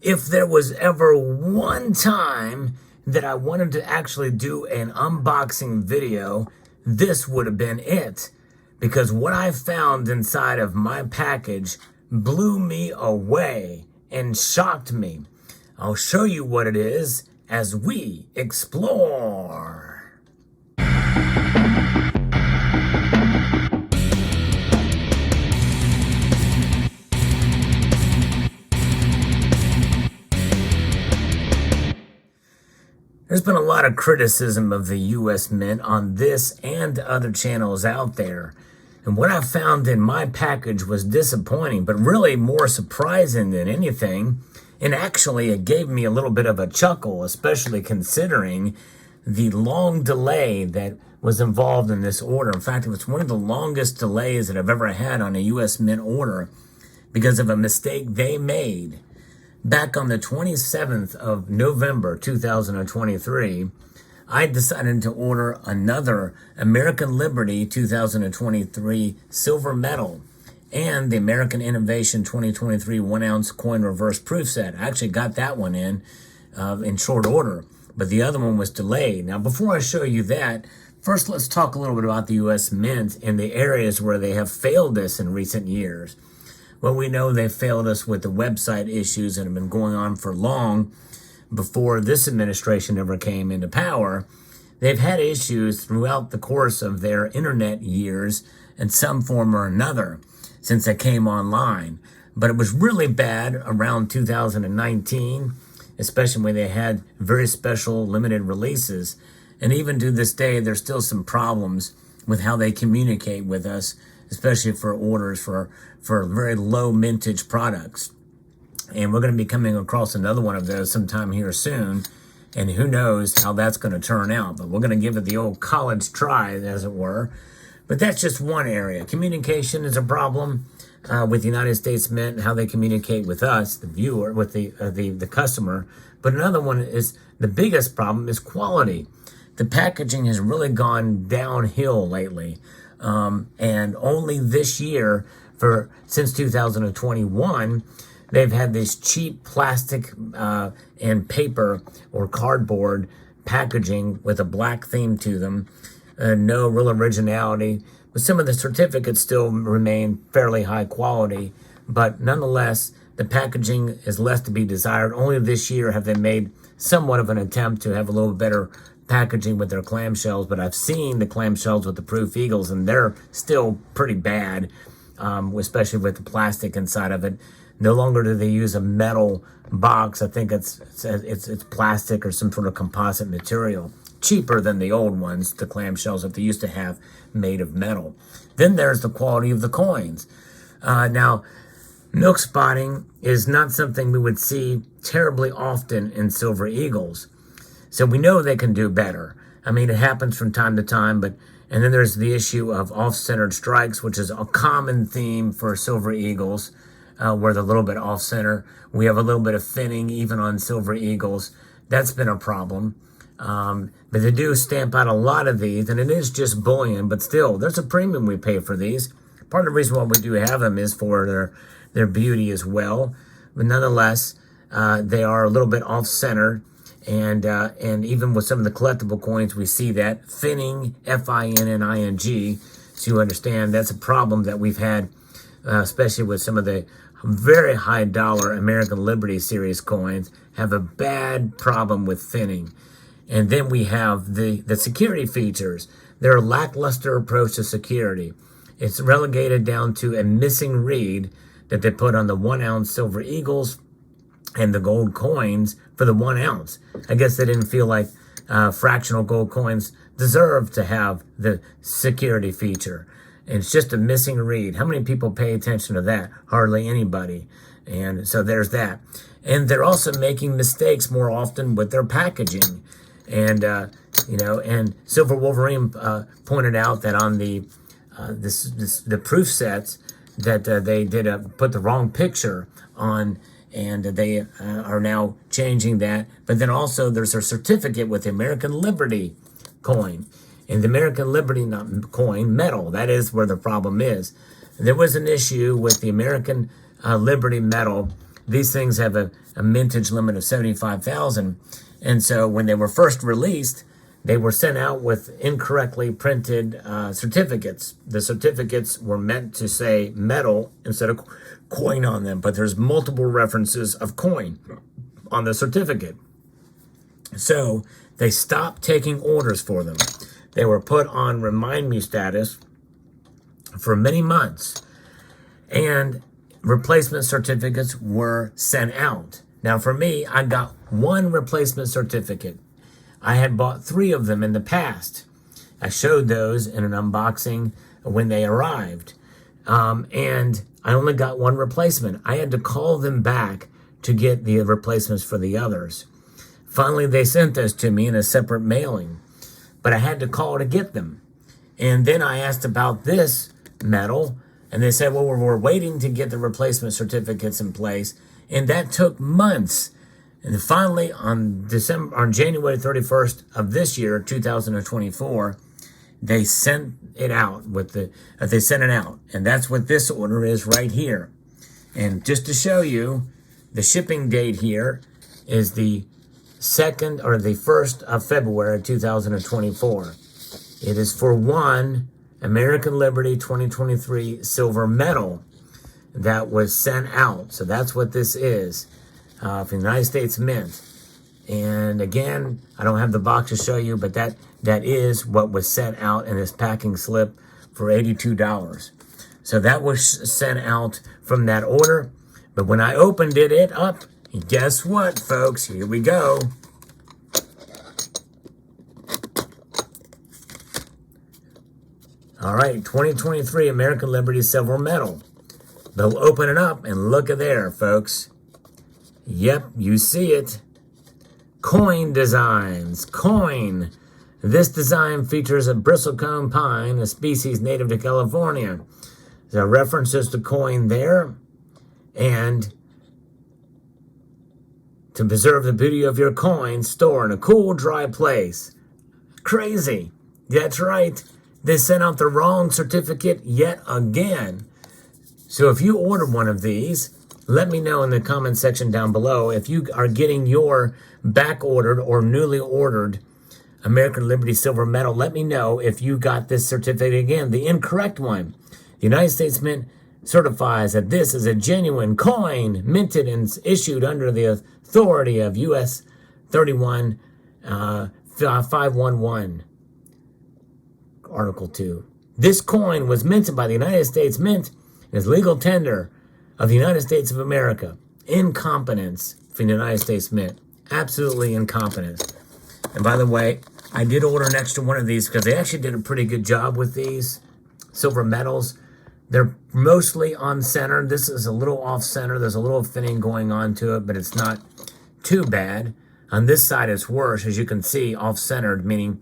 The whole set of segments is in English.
If there was ever one time that I wanted to actually do an unboxing video, this would have been it. Because what I found inside of my package blew me away and shocked me. I'll show you what it is as we explore. There's been a lot of criticism of the U.S. Mint on this and other channels out there. And what I found in my package was disappointing, but really more surprising than anything. And actually, it gave me a little bit of a chuckle, especially considering the long delay that was involved in this order. In fact, it was one of the longest delays that I've ever had on a U.S. Mint order because of a mistake they made. Back on the 27th of November, 2023, I decided to order another American Liberty 2023 silver medal and the American Innovation 2023 1-ounce coin reverse proof set. I actually got that one in short order, but the other one was delayed. Now, before I show you that, first let's talk a little bit about the U.S. Mint and the areas where they have failed us in recent years. Well, we know they failed us with the website issues that have been going on for long before this administration ever came into power. They've had issues throughout the course of their internet years in some form or another since they came online. But it was really bad around 2019, especially when they had very special limited releases. And even to this day, there's still some problems with how they communicate with us, especially for orders for very low mintage products. And we're going to be coming across another one of those sometime here soon. And who knows how that's going to turn out. But we're going to give it the old college try, as it were. But that's just one area. Communication is a problem with the United States Mint and how they communicate with us, the viewer, with the customer. But another one is, the biggest problem is quality. The packaging has really gone downhill lately. And only this year, since 2021, they've had this cheap plastic and paper or cardboard packaging with a black theme to them. No real originality. But some of the certificates still remain fairly high quality. But nonetheless, the packaging is less to be desired. Only this year have they made somewhat of an attempt to have a little better packaging with their clamshells, but I've seen the clamshells with the Proof Eagles, and they're still pretty bad, especially with the plastic inside of it. No longer do they use a metal box. I think it's plastic or some sort of composite material. Cheaper than the old ones, the clamshells that they used to have made of metal. Then there's the quality of the coins. Now, milk spotting is not something we would see terribly often in Silver Eagles. So we know they can do better. I mean, it happens from time to time, and then there's the issue of off-centered strikes, which is a common theme for Silver Eagles, where they're a little bit off-center. We have a little bit of finning even on Silver Eagles. That's been a problem. But they do stamp out a lot of these, and it is just bullion, but still, there's a premium we pay for these. Part of the reason why we do have them is for their beauty as well. But nonetheless, they are a little bit off-center. And even with some of the collectible coins, we see that finning, F-I-N-N-I-N-G. So you understand that's a problem that we've had, especially with some of the very high dollar American Liberty series coins, have a bad problem with finning. And then we have the security features. They're a lackluster approach to security. It's relegated down to a missing reed that they put on the 1-ounce Silver Eagles and the gold coins for the 1 ounce. I guess they didn't feel like fractional gold coins deserve to have the security feature. And it's just a missing reed. How many people pay attention to that? Hardly anybody. And so there's that. And they're also making mistakes more often with their packaging. And, and Silver Wolverine pointed out that on the proof sets that they did put the wrong picture on, and they are now changing that. But then also there's a certificate with the American Liberty coin. And the American Liberty coin, metal, that is where the problem is. There was an issue with the American Liberty metal these things have a mintage limit of 75,000. And so when they were first released, they were sent out with incorrectly printed certificates. The certificates were meant to say metal instead of coin on them, but there's multiple references of coin on the certificate. So they stopped taking orders for them. They were put on remind me status for many months, and replacement certificates were sent out. Now for me, I got one replacement certificate. I had bought 3 of them in the past. I showed those in an unboxing when they arrived. And I only got one replacement. I had to call them back to get the replacements for the others. Finally, they sent those to me in a separate mailing, but I had to call to get them. And then I asked about this metal, and they said, well, we're waiting to get the replacement certificates in place. And that took months. And finally, on January 31st of this year, 2024, they sent it out and that's what this order is right here. And just to show you, the shipping date here is the 2nd or the 1st of February 2024. It is for one American Liberty 2023 silver medal that was sent out. So that's what this is. From the United States Mint. And again, I don't have the box to show you, but that is what was sent out in this packing slip for $82. So that was sent out from that order. But when I opened it up, guess what, folks? Here we go. All right, 2023 American Liberty silver medal. They'll open it up and look at there, folks. Yep, you see it. Coin designs. Coin. This design features a bristlecone pine, a species native to California. There are references to coin there. And to preserve the beauty of your coin, store in a cool, dry place. Crazy. That's right. They sent out the wrong certificate yet again. So if you order one of these, let me know in the comment section down below if you are getting your back-ordered or newly ordered American Liberty silver medal. Let me know if you got this certificate again, the incorrect one. The United States Mint certifies that this is a genuine coin minted and issued under the authority of U.S. 511, Article 2. This coin was minted by the United States Mint and is legal tender of the United States of America. Incompetence for the United States Mint. Absolutely incompetence. And by the way, I did order an extra one of these because they actually did a pretty good job with these silver medals. They're mostly on center. This is a little off center. There's a little thinning going on to it, but it's not too bad. On this side, it's worse. As you can see, off centered, meaning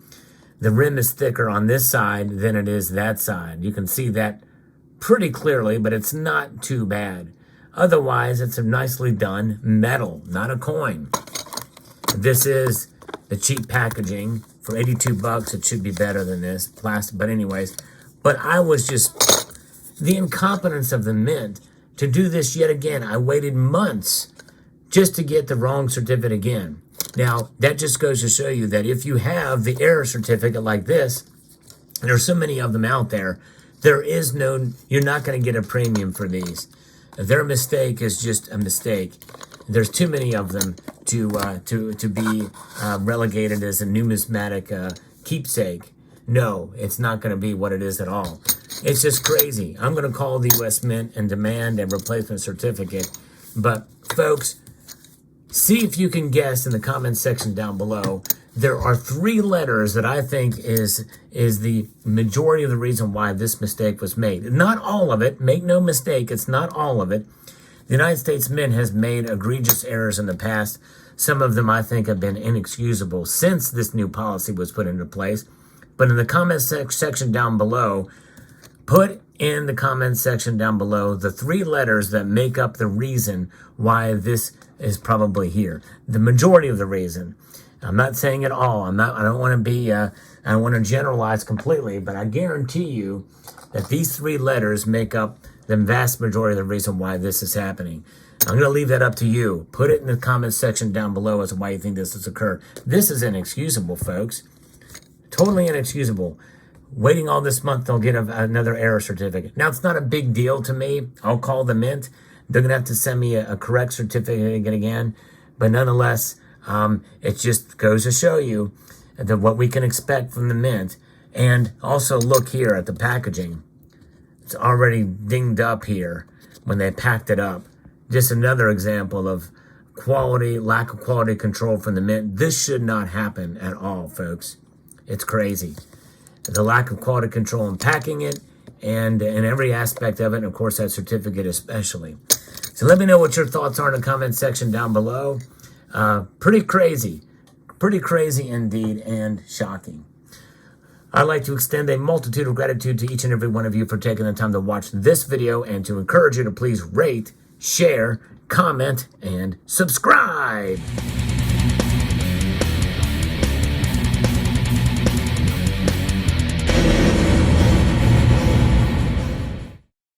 the rim is thicker on this side than it is that side. You can see that pretty clearly, but it's not too bad. Otherwise, it's a nicely done medal, not a coin. This is the cheap packaging for $82. It should be better than this plastic, but anyways. But I was just, the incompetence of the mint to do this yet again. I waited months just to get the wrong certificate again. Now, that just goes to show you that if you have the error certificate like this, and there's so many of them out there, you're not going to get a premium for these. Their mistake is just a mistake. There's too many of them to be relegated as a numismatic keepsake. No, it's not going to be what it is at all. It's just crazy. I'm going to call the U.S. Mint and demand a replacement certificate. But folks, see if you can guess in the comments section down below. There are 3 letters that I think is the majority of the reason why this mistake was made. Not all of it. Make no mistake, it's not all of it. The United States Mint has made egregious errors in the past. Some of them I think have been inexcusable since this new policy was put into place. But in the comment section down below, put in the comment section down below the 3 letters that make up the reason why this is probably here. The majority of the reason. I'm not saying it all. I don't want to generalize completely, but I guarantee you that these 3 letters make up the vast majority of the reason why this is happening. I'm going to leave that up to you. Put it in the comment section down below as to why you think this has occurred. This is inexcusable, folks. Totally inexcusable. Waiting all this month, they'll get another error certificate. Now, it's not a big deal to me. I'll call the Mint. They're going to have to send me a correct certificate again. But nonetheless, it just goes to show you that what we can expect from the Mint. And also look here at the packaging. It's already dinged up here when they packed it up. Just another example of lack of quality control from the Mint. This should not happen at all, folks. It's crazy. The lack of quality control in packing it and in every aspect of it, and of course that certificate especially. So let me know what your thoughts are in the comment section down below. Pretty crazy indeed, and shocking. I'd like to extend a multitude of gratitude to each and every one of you for taking the time to watch this video, and to encourage you to please rate, share, comment, and subscribe.